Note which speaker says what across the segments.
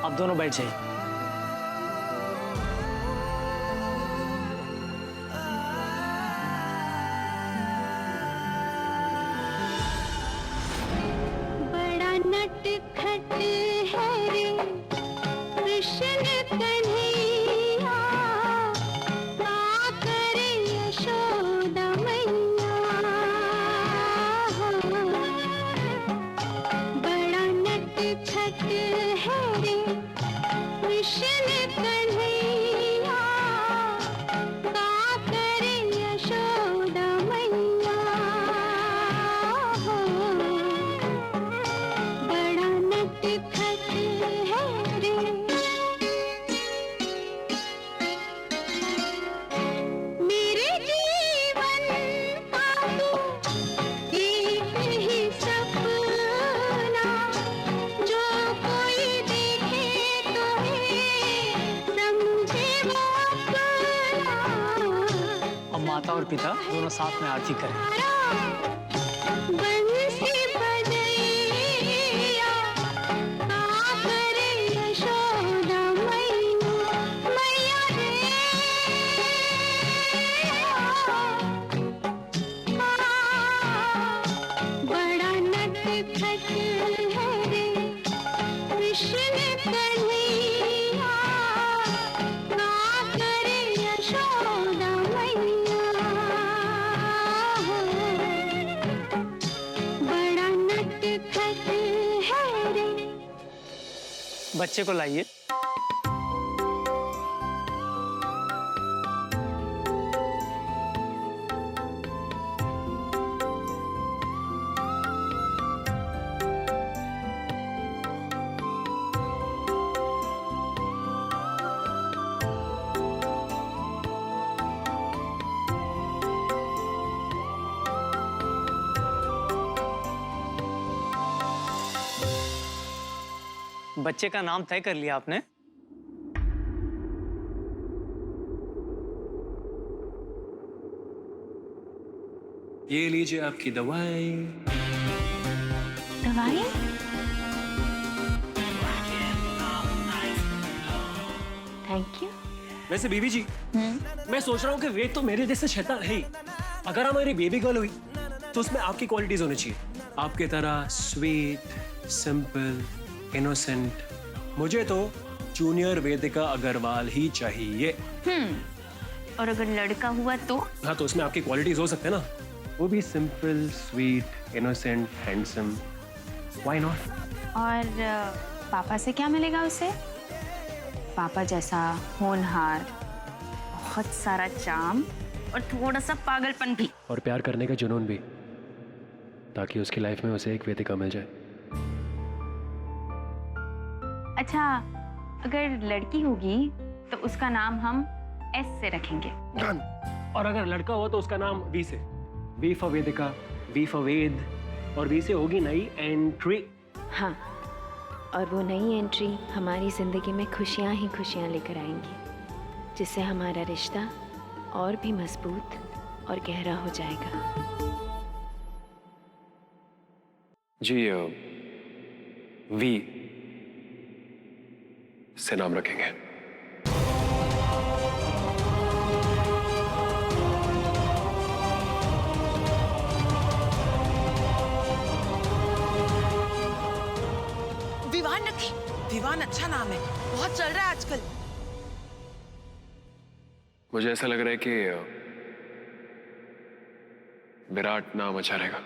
Speaker 1: आप दोनों बैठ जाइए।
Speaker 2: बड़ा नटखट है रे कृष्ण कन्हैया, का करे यशोदा मैया। बड़ा नटखट है रे कृष्ण कन्हैया, का करे यशोदा मैया। बड़ा नटखट है रे। मेरे जीवन का तू एक ही सपना, जो कोई देखे तो समझे वो अपना।
Speaker 1: अब माता और पिता दोनों साथ में आरती करें।
Speaker 2: बंसी बजैया, का करे यशोदा मैया रे। बड़ा नटखट है रे कृष्ण कन्हैया, का करे यशोदा मैया। बड़ा नटखट है रे।
Speaker 1: बच्चे को लाइए। बच्चे का नाम तय कर लिया आपने?
Speaker 3: ये लीजिए आपकी दवाई।
Speaker 2: दवाई? Thank you.
Speaker 3: वैसे बीबी जी, मैं सोच रहा हूँ कि वेद तो मेरे जैसे शैतान है ही। अगर हमारी बेबी गर्ल हुई तो उसमें आपकी क्वालिटीज होनी चाहिए। आपके तरह स्वीट, सिंपल, इनोसेंट। मुझे तो जूनियर वेदिका अग्रवाल ही चाहिए।
Speaker 2: और अगर लड़का हुआ तो?
Speaker 3: हाँ, तो उसमें आपकी क्वालिटीज हो सकते हैं ना। वो भी simple, sweet, innocent, handsome. Why not?
Speaker 4: और पापा से क्या मिलेगा उसे? पापा जैसा होनहार, बहुत सारा चार्म और थोड़ा सा पागलपन भी।
Speaker 3: और प्यार करने का जुनून भी, ताकि उसकी लाइफ में उसे एक वेदिका मिल जाए।
Speaker 4: अच्छा, अगर लड़की होगी तो उसका नाम हम एस से रखेंगे।
Speaker 3: और अगर लड़का हुआ तो उसका नाम वी से। V for Vedika, V for Ved, और वी से होगी नई एंट्री।
Speaker 5: हाँ, और वो नई एंट्री हमारी जिंदगी में खुशियाँ ही खुशियाँ लेकर आएंगी, जिससे हमारा रिश्ता और भी मजबूत और गहरा हो जाएगा।
Speaker 3: जी, वी से नाम रखेंगे।
Speaker 6: विवान रखी। विवान अच्छा नाम है, बहुत चल रहा है आजकल।
Speaker 3: मुझे ऐसा लग रहा है कि विराट नाम अच्छा रहेगा।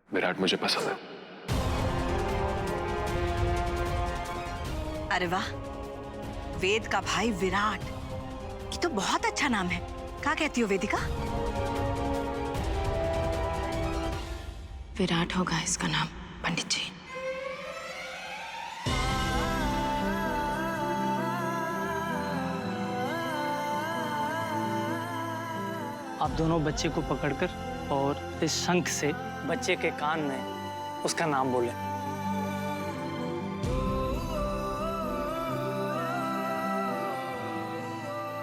Speaker 3: विराट मुझे पसंद है।
Speaker 6: अरे वाह, वेद का भाई विराट, ये तो बहुत अच्छा नाम है। क्या कहती हो वेदिका?
Speaker 5: विराट होगा इसका नाम, पंडित जी।
Speaker 1: आप दोनों बच्चे को पकड़कर और इस शंख से बच्चे के कान में उसका नाम बोले।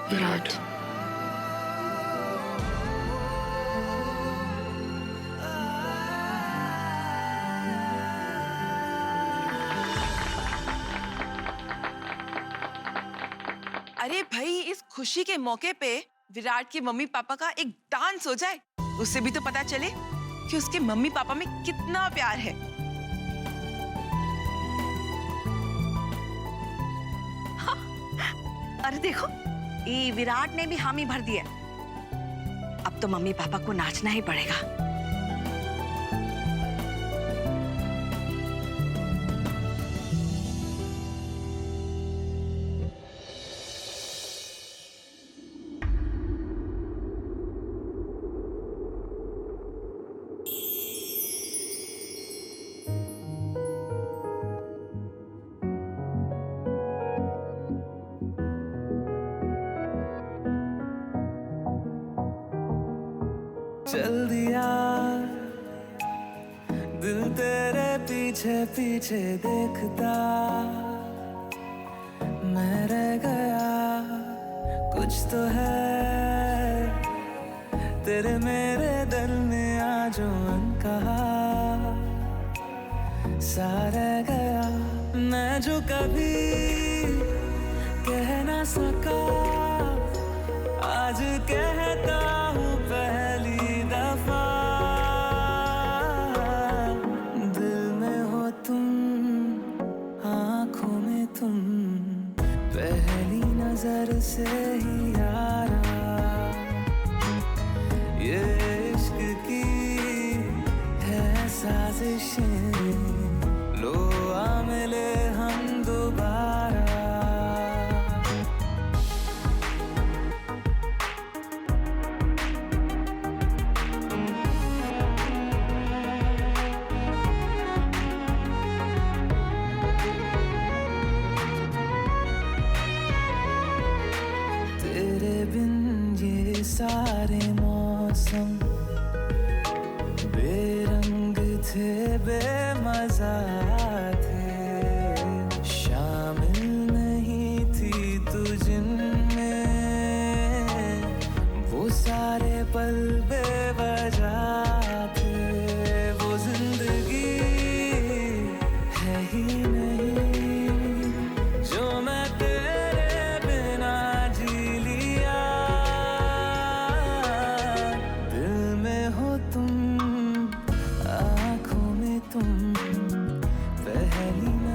Speaker 5: विराट।
Speaker 7: अरे भाई, इस खुशी के मौके पे विराट के मम्मी पापा का एक डांस हो जाए, उससे भी तो पता चले कि उसके मम्मी पापा में कितना प्यार है।
Speaker 6: हाँ, अरे देखो, ये विराट ने भी हामी भर दिया। अब तो मम्मी पापा को नाचना ही पड़ेगा।
Speaker 8: चल दिया दिल तेरे पीछे पीछे देखता, मैं रह गया कुछ तो है तेरे मेरे दरमिया जो अनकहा सा रह गया। मैं जो कभी कह ना सका आज कहता हूँ पहली दफा। दिल में हो तुम, आँखों में तुम, पहली नजर से ही यारा। ये इश्क की है साजिशें, लो आ मिले हम दोबारा। सारे मौसम बेरंग थे, बेमजा थे, शामिल नहीं थी तू जिनमें। वो सारे पल बेवजह थे, वो जिंदगी है ही नहीं जो मैं तेरे बिना जी लिया।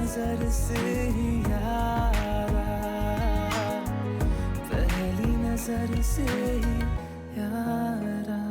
Speaker 8: नजर से ही यारा, पहली नजर से ही यारा।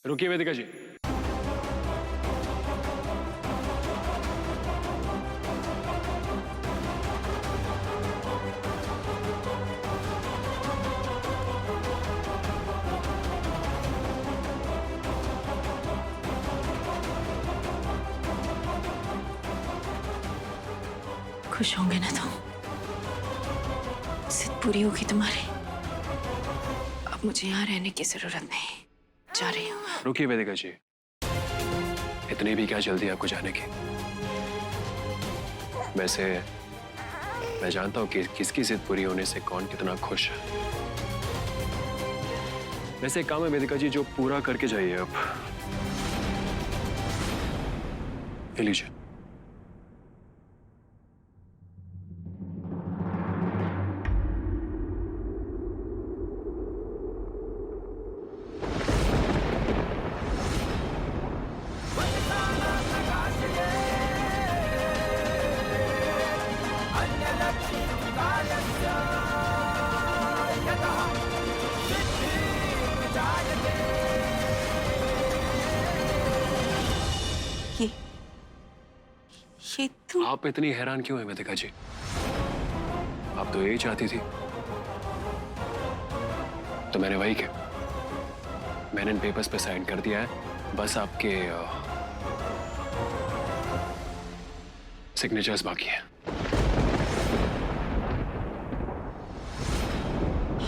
Speaker 3: रुकिए वेदिका जी।
Speaker 5: खुश होंगे ना तुम? जिद पूरी होगी तुम्हारी। अब मुझे यहाँ रहने की जरूरत नहीं, जा रही हूँ।
Speaker 3: रुकिए वेदिका जी, इतनी भी क्या जल्दी आपको जाने की? वैसे मैं जानता हूँ कि किसकी जिद पूरी होने से कौन कितना खुश है। वैसे एक काम है वेदिका जी जो पूरा करके जाइए। अब ले लीजिए।
Speaker 6: ये तुम?
Speaker 3: आप इतनी हैरान क्यों है वेदिका जी? आप तो यही चाहती थी, तो मैंने वही किया। मैंने इन पेपर्स पे साइन कर दिया है, बस आपके सिग्नेचर्स बाकी हैं।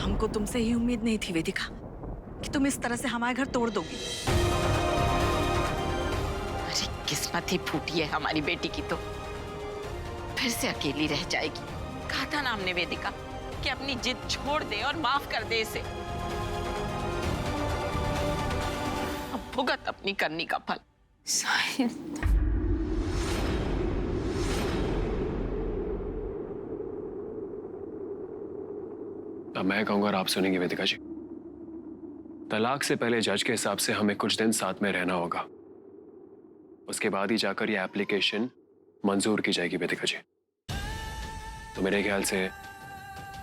Speaker 6: हमको तुमसे ही उम्मीद नहीं थी वेदिका कि तुम इस तरह से हमारे घर तोड़ दोगी।
Speaker 9: अरे किस्मत ही फूटी है हमारी बेटी की, तो फिर से अकेली रह जाएगी। कहा था ना हमने वेदिका कि अपनी जिद छोड़ दे और माफ कर दे इसे। अब भुगत अपनी करनी का फल।
Speaker 4: साहिल,
Speaker 3: अब मैं कहूंगा और आप सुनेंगे वेदिका जी। तलाक से पहले जज के हिसाब से हमें कुछ दिन साथ में रहना होगा, उसके बाद ही जाकर ये एप्लीकेशन मंजूर की जाएगी वेदिका जी। तो मेरे ख्याल से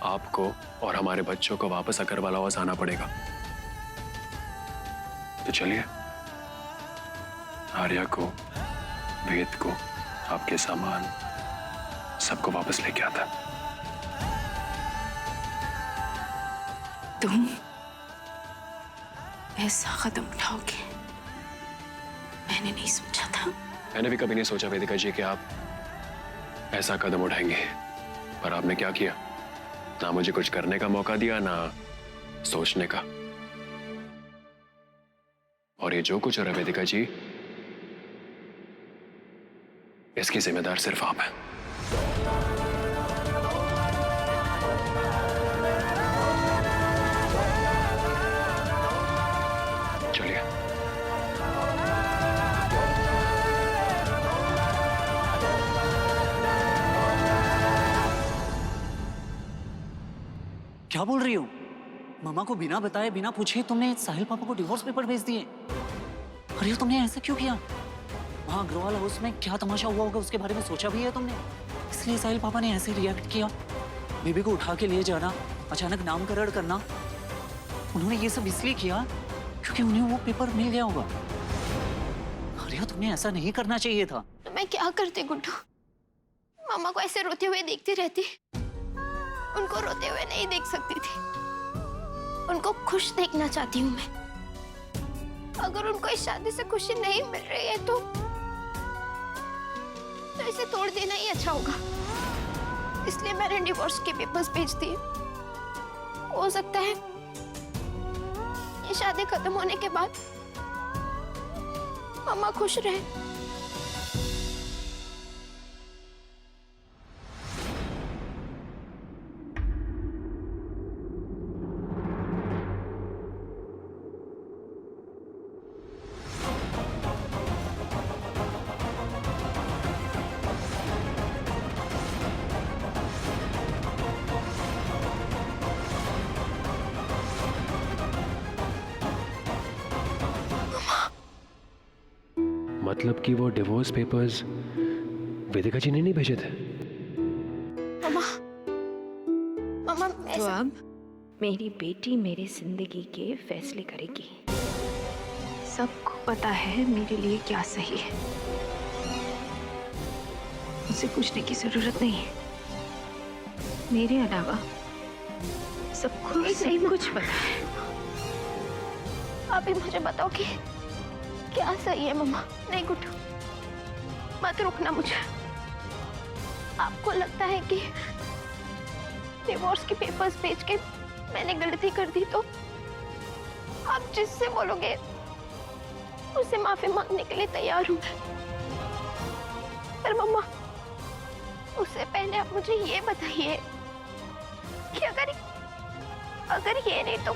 Speaker 3: आपको और हमारे बच्चों को वापस अकरवाला हाउस आना पड़ेगा। तो चलिए, आर्या को, वेद को, आपके सामान सबको वापस लेके आता।
Speaker 4: तुम ऐसा कदम उठाओगे मैंने नहीं सोचा था।
Speaker 3: मैंने भी कभी नहीं सोचा वेदिका जी कि आप ऐसा कदम उठाएंगे, पर आपने क्या किया? ना मुझे कुछ करने का मौका दिया, ना सोचने का। और ये जो कुछ हो रहा है वेदिका जी, इसकी जिम्मेदार सिर्फ आप हैं। चलिए।
Speaker 1: क्या बोल रही हो? मामा को बिना बताए बिना पूछे तुमने साहिल पापा को डिवोर्स पेपर भेज दिए? अरे तुमने ऐसा क्यों किया? वहाँ अग्रवाल हाउस में क्या तमाशा हुआ होगा उसके बारे में सोचा भी है तुमने? इसलिए साहिल पापा ने ऐसे रिएक्ट किया। बेबी को उठा के ले जाना, अचानक नामकरण करना, उन्होंने ये सब इसलिए किया क्योंकि उन्हें वो पेपर मिल गया होगा। अरे तुमने ऐसा नहीं करना चाहिए था।
Speaker 2: तो मैं क्या करती गुड्डू? मामा को ऐसे रोते हुए देखती रहती, उनको रोते हुए नहीं देख सकती थी। उनको खुश देखना चाहती हूँ मैं। अगर उनको इस शादी से खुशी नहीं मिल रही है तो इसे तोड़ देना ही अच्छा होगा। इसलिए मैंने डिवोर्स के पेपर्स भेज दिए। हो सकता है ये शादी खत्म होने के बाद मामा खुश रहे।
Speaker 3: मतलब कि वो डिवोर्स पेपर्स वेदिका जी ने नहीं भेजे थे?
Speaker 2: मामा, मामा
Speaker 5: तो अब मेरी बेटी मेरी जिंदगी के फैसले करेगी। सबको पता है मेरे लिए क्या सही है। मुझे पूछने की जरूरत नहीं है। मेरे अलावा सबको सब कुछ पता है।
Speaker 2: आप ही मुझे बताओ कि क्या सही है मम्मा? नहीं गुड्डू, मत रोकना मुझे। आपको लगता है कि डिवोर्स के पेपर्स भेज के मैंने गलती कर दी तो आप जिससे बोलोगे उससे माफी मांगने के लिए तैयार हूं। पर मम्मा, उससे पहले आप मुझे ये बताइए कि अगर ये नहीं तो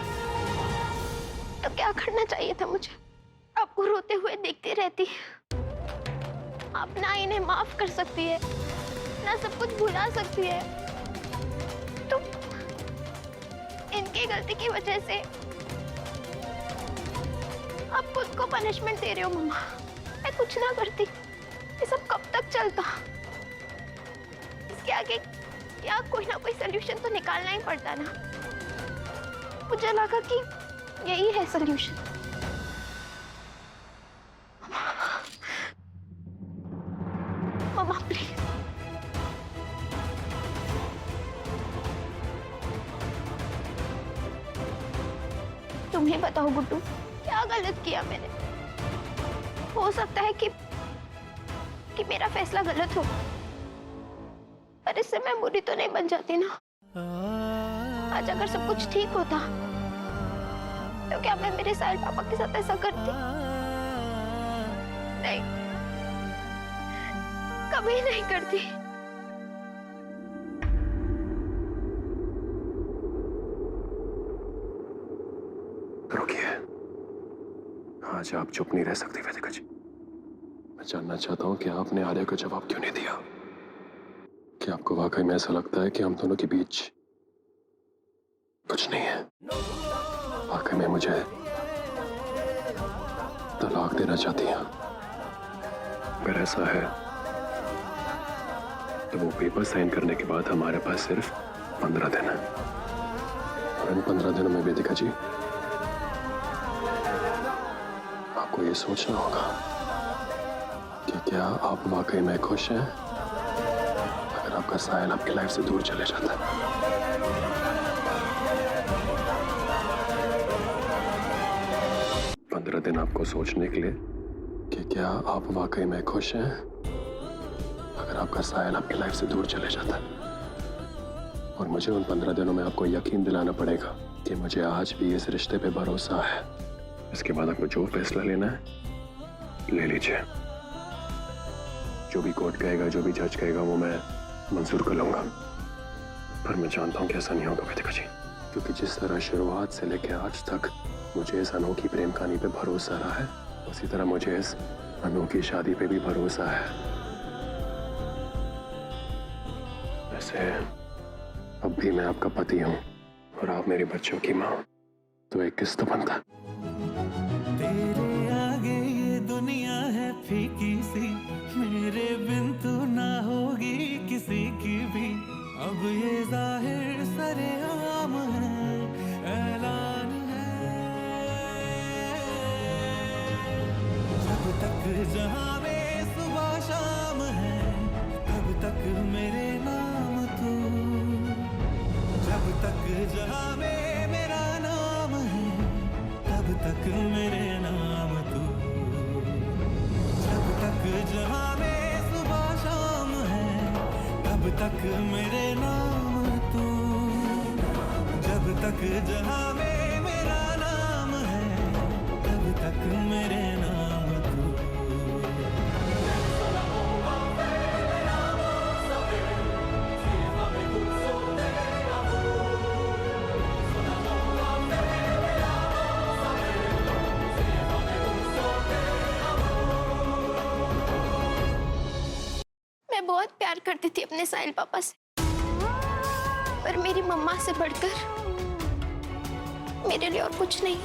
Speaker 2: क्या करना चाहिए था मुझे? आपको रोते हुए देखती रहती। आप ना इन्हें माफ कर सकती है, ना सब कुछ भुला सकती है। तो इनकी गलती की वजह से आप खुद को पनिशमेंट दे रहे हो मम्मा। मैं कुछ ना करती, ये सब कब तक चलता? इसके आगे या कोई ना कोई सलूशन तो निकालना ही पड़ता ना। मुझे लगा कि यही है सलूशन। मम्मा प्लीज, तुम ही बताओ गुड्डू, क्या गलत किया मैंने? हो सकता है कि मेरा फैसला गलत हो, पर इससे मैं बुरी तो नहीं बन जाती ना। आज अगर सब कुछ ठीक होता तो क्या मैं मेरे साहिल पापा के साथ ऐसा करती? नहीं, कभी नहीं करती।
Speaker 3: रुकिए, आज आप चुप नहीं रह सकती वेदिका जी। मैं जानना चाहता हूँ कि आपने आर्या को जवाब क्यों नहीं दिया। कि आपको वाकई में ऐसा लगता है कि हम दोनों के बीच कुछ नहीं है? वाकई में मुझे तलाक देना चाहती हैं? अगर ऐसा है तो वो पेपर साइन करने के बाद हमारे पास सिर्फ 15 दिन है, और इन 15 दिनों में वेदिका जी आपको ये सोचना होगा कि क्या आप वाकई में खुश हैं अगर आपका साहिल आपकी लाइफ से दूर चले जाता है। 15 दिन आपको सोचने के लिए कि क्या आप वाकई में खुश हैं अगर आपका साहिल आपकी लाइफ से दूर चले जाता है। और मुझे उन 15 दिनों में आपको यकीन दिलाना पड़ेगा कि मुझे आज भी इस रिश्ते पे भरोसा है। इसके बाद आपको जो फैसला लेना है ले लीजिए। जो भी कोर्ट कहेगा, जो भी जज कहेगा, वो मैं मंजूर कर लूंगा। पर मैं जानता हूँ कि ऐसा नहीं होगा वेदिका जी, क्योंकि जिस तरह शुरुआत से लेकर आज तक मुझे इस अनोखी प्रेम कहानी पे भरोसा रहा है, उसी तरह मुझे इस अनोखी शादी पे भी भरोसा है। वैसे अब भी मैं आपका पति हूँ और आप मेरे बच्चों की माँ, तो एक किस्त बनता है।
Speaker 8: तेरे आगे ये दुनिया है फीकी सी, मेरे बिन तू ना होगी किसी की भी। अब ये जाहिर सरेआम है, ऐलान है। जब तक जहां में सुबह शाम है, तब तक मेरे नाम तू। जब तक जहां में मेरा नाम है, तब तक मेरे नाम तू। जब तक जहां में सुबह शाम है, तब तक मेरे नाम तू। जब तक जहां में मेरा नाम है, तब तक मेरे नाम तू।
Speaker 2: मैं बहुत प्यार करती थी अपने साहिल पापा से, पर मेरी मम्मा से बढ़कर मेरे लिए और कुछ नहीं।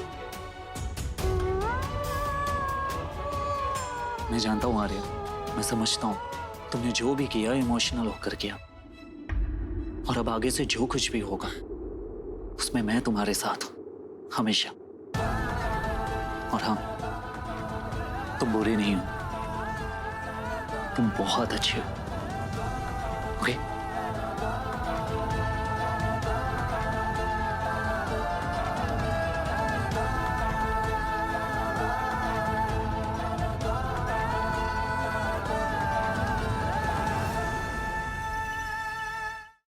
Speaker 1: मैं जानता हूँ आर्या, मैं समझता हूँ तुमने जो भी किया इमोशनल होकर किया, और अब आगे से जो कुछ भी होगा उसमें मैं तुम्हारे साथ हूँ हमेशा। और हाँ, तुम बुरे नहीं हो, तुम बहुत अच्छे हो।